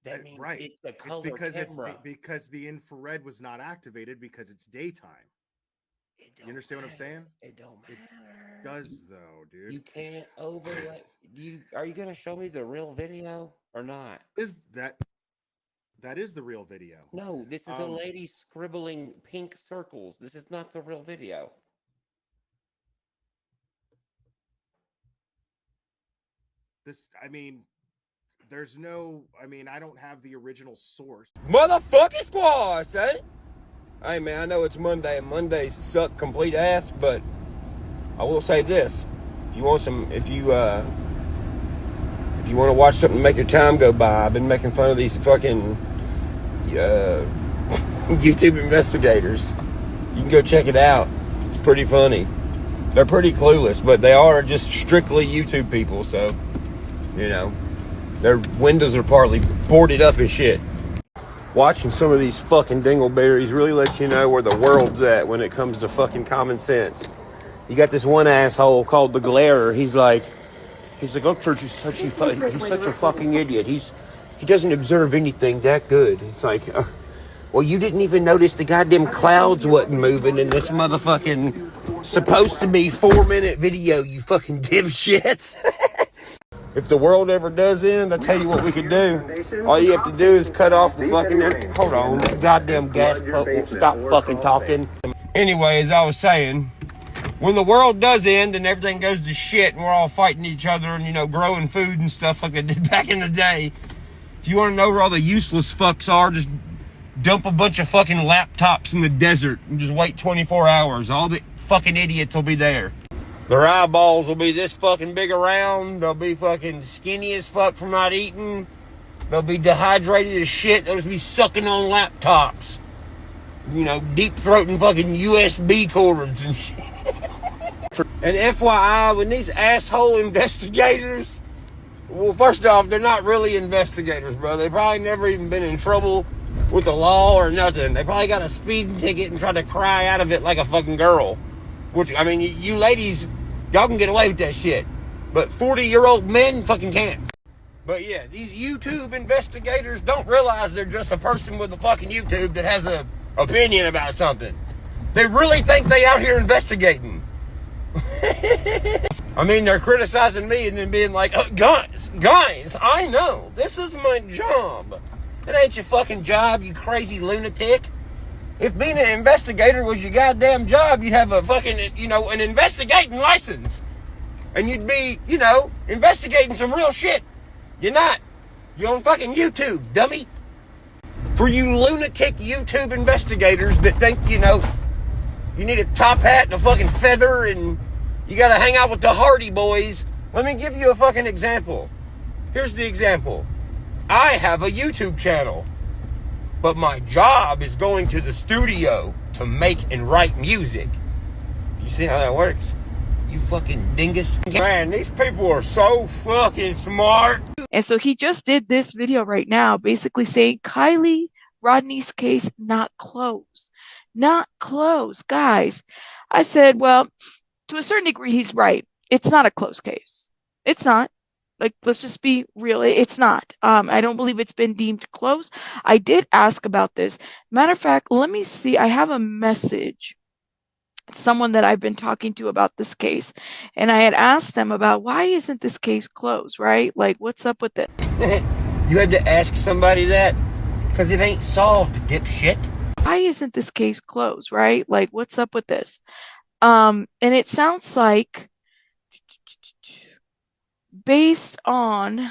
That means Right. it's a It's color because camera. because the infrared was not activated because it's daytime. It You don't understand what I'm matter. saying? It don't It matter. does though, dude. You can't overlay. Are you gonna show me the real video or not? Is that is the real video? No, this is a Um, lady scribbling pink circles. This is not the real video. this. I mean, there's no. I mean, I don't have the original source. Motherfucking squash, eh? Hey man, I know it's Monday and Mondays suck complete ass, but I will say this: if you want to watch something to make your time go by, I've been making fun of these fucking YouTube investigators. You can go check it out. It's pretty funny. They're pretty clueless, but they are just strictly YouTube people, so you know their windows are partly boarded up and shit. Watching some of these fucking dingleberries really lets you know where the world's at when it comes to fucking common sense. You got this one asshole called the Glarer. He's like, Upchurch is he's such a fucking idiot. He doesn't observe anything that good. It's like, well, you didn't even notice the goddamn clouds wasn't moving in this motherfucking supposed to be 4-minute video. You fucking dipshit. If the world ever does end, I tell you what we could do. All you have to do is cut off the fucking... Hold on, this goddamn gas pump won't stop fucking talking. Anyway, as I was saying, when the world does end and everything goes to shit and we're all fighting each other and, you know, growing food and stuff like they did back in the day, if you want to know where all the useless fucks are, just dump a bunch of fucking laptops in the desert and just wait 24 hours. All the fucking idiots will be there. Their eyeballs will be this fucking big around. They'll be fucking skinny as fuck from not eating. They'll be dehydrated as shit. They'll just be sucking on laptops. You know, deep throating fucking USB cords and shit. And FYI, when these asshole investigators, well, first off, they're not really investigators, bro. They probably never even been in trouble with the law or nothing. They probably got a speeding ticket and tried to cry out of it like a fucking girl. Which, I mean, you ladies, y'all can get away with that shit. But 40-year-old men fucking can't. But yeah, these YouTube investigators don't realize they're just a person with a fucking YouTube that has a opinion about something. They really think they out here investigating. I mean, they're criticizing me and then being like, guys, I know. This is my job. It ain't your fucking job, you crazy lunatic. If being an investigator was your goddamn job, you'd have a fucking, you know, an investigating license. And you'd be, you know, investigating some real shit. You're not. You're on fucking YouTube, dummy. For you lunatic YouTube investigators that think, you know, you need a top hat and a fucking feather and you gotta hang out with the Hardy Boys, let me give you a fucking example. Here's the example. I have a YouTube channel. But my job is going to the studio to make and write music. You see how that works? You fucking dingus. Man, these people are so fucking smart. And so he just did this video right now, basically saying Kylie Rodney's case not closed. Not closed, guys. I said, well, to a certain degree, he's right. It's not a closed case. It's not. Like, let's just be real. It's not. I don't believe it's been deemed closed. I did ask about this. Matter of fact, let me see. I have a message. Someone that I've been talking to about this case. And I had asked them about why isn't this case closed, right? Like, what's up with it? You had to ask somebody that? Because it ain't solved, dipshit. Why isn't this case closed, right? Like, what's up with this? And it sounds like based on,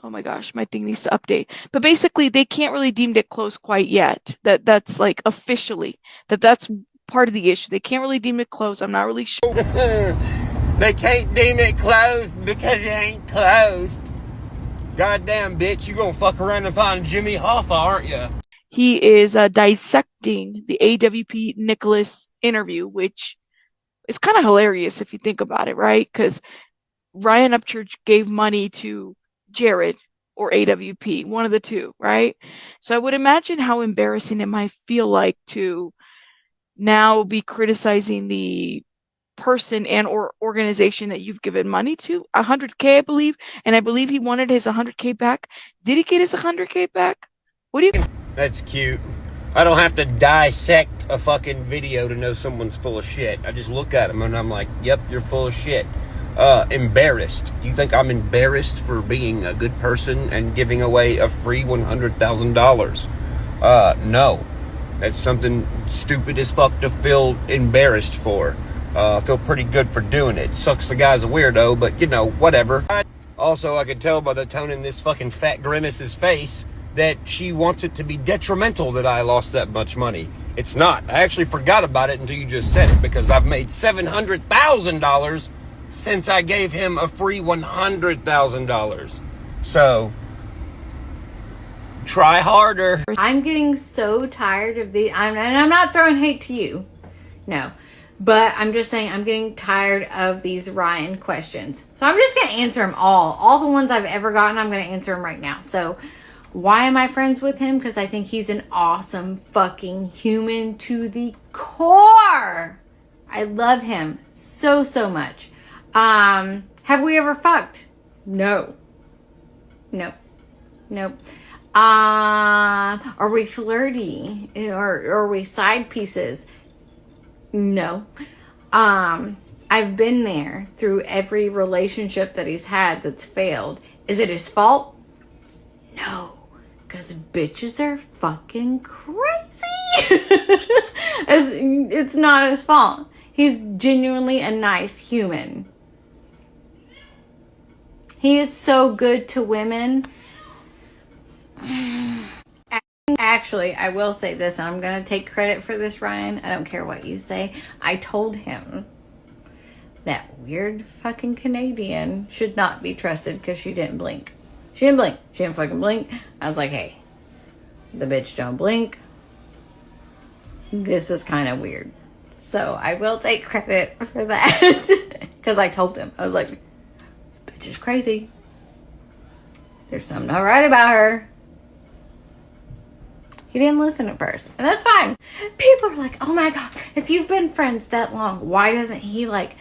oh my gosh, my thing needs to update. But basically, they can't really deem it closed quite yet. That's like officially, that's part of the issue. They can't really deem it closed. I'm not really sure. They can't deem it closed because it ain't closed. Goddamn bitch, you gonna fuck around and find Jimmy Hoffa, aren't you? He is dissecting the AWP Nicholas interview, which is kind of hilarious if you think about it, right? Because Ryan Upchurch gave money to Jared or AWP, one of the two, right? So I would imagine how embarrassing it might feel like to now be criticizing the person and or organization that you've given money to? 100K, I believe. And I believe he wanted his 100K back. Did he get his 100K back? What do you... That's cute. I don't have to dissect a fucking video to know someone's full of shit. I just look at them and I'm like, yep, you're full of shit. Embarrassed. You think I'm embarrassed for being a good person and giving away a free $100,000? No. That's something stupid as fuck to feel embarrassed for. I feel pretty good for doing it. Sucks the guy's a weirdo, but you know, whatever. Also, I could tell by the tone in this fucking fat grimace's face that she wants it to be detrimental that I lost that much money. It's not. I actually forgot about it until you just said it, because I've made $700,000 since I gave him a free $100,000. So, try harder. I'm getting so tired of the, and I'm not throwing hate to you, no, but I'm just saying I'm getting tired of these Ryan questions. So I'm just going to answer them all the ones I've ever gotten. I'm going to answer them right now. So why am I friends with him? Because I think he's an awesome fucking human to the core. I love him so much. Have we ever fucked? No. Nope. Are we flirty? Or are we side pieces? No. I've been there through every relationship that he's had that's failed. Is it his fault? No. Because bitches are fucking crazy. It's not his fault. He's genuinely a nice human. He is so good to women. Actually, I will say this, and I'm going to take credit for this, Ryan. I don't care what you say. I told him that weird fucking Canadian should not be trusted because she didn't blink. She didn't fucking blink. I was like, hey, the bitch don't blink. This is kind of weird. So I will take credit for that. Because I told him. I was like, this bitch is crazy. There's something not right about her. He didn't listen at first. And that's fine. People are like, oh my God, if you've been friends that long, why doesn't he like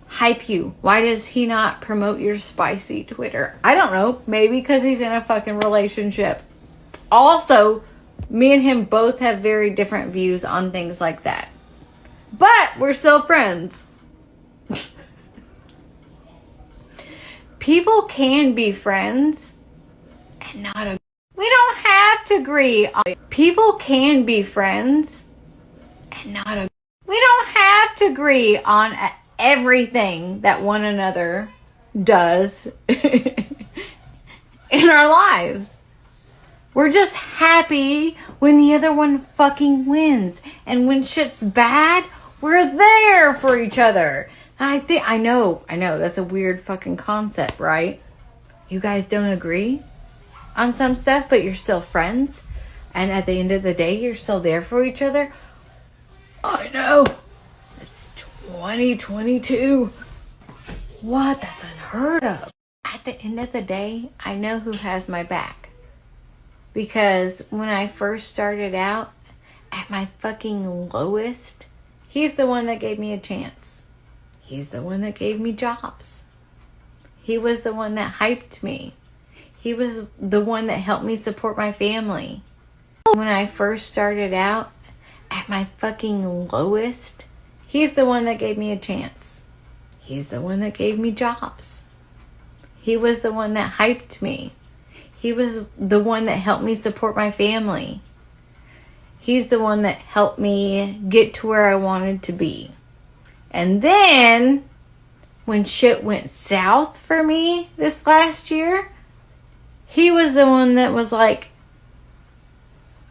hype you? Why does he not promote your spicy Twitter? I don't know. Maybe because he's in a fucking relationship. Also, me and him both have very different views on things like that. But we're still friends. People can be friends and not agree. We don't have to agree on. People can be friends and not agree. We don't have to agree on everything that one another does in our lives. We're just happy when the other one fucking wins. And when shit's bad, we're there for each other. I know, that's a weird fucking concept, right? You guys don't agree on some stuff, but you're still friends. And at the end of the day, you're still there for each other. I know. It's 2022. What? That's unheard of. At the end of the day, I know who has my back. Because when I first started out, at my fucking lowest, he's the one that gave me a chance. He's the one that gave me jobs. He was the one that hyped me. He was the one that helped me support my family. When I first started out, at my fucking lowest, he's the one that gave me a chance. He's the one that gave me jobs. He was the one that hyped me. He was the one that helped me support my family. He's the one that helped me get to where I wanted to be. And then, when shit went south for me this last year, he was the one that was like,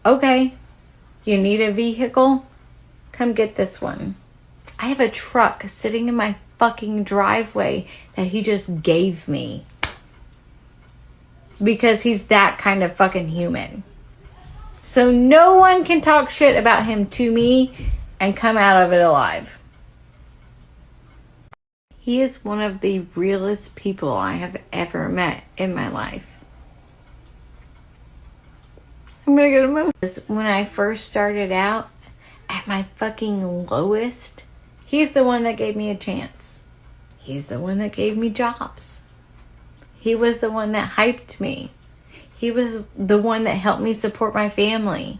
okay, you need a vehicle? Come get this one. I have a truck sitting in my fucking driveway that he just gave me. Because he's that kind of fucking human. So no one can talk shit about him to me and come out of it alive. He is one of the realest people I have ever met in my life. I'm gonna get emotional. When I first started out, at my fucking lowest, He's the one that gave me a chance. He's the one that gave me jobs. He was the one that hyped me. He was the one that helped me support my family.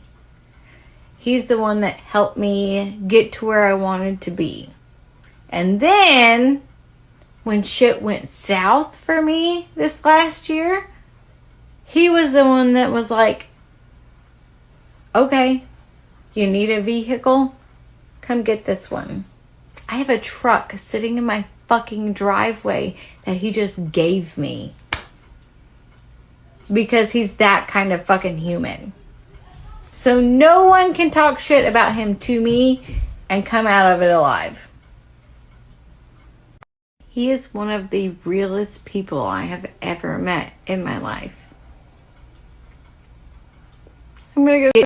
He's the one that helped me get to where I wanted to be. And then, when shit went south for me this last year, he was the one that was like, okay, you need a vehicle? Come get this one. I have a truck sitting in my fucking driveway that he just gave me. Because he's that kind of fucking human. So no one can talk shit about him to me and come out of it alive. He is one of the realest people I have ever met in my life. I'm gonna go get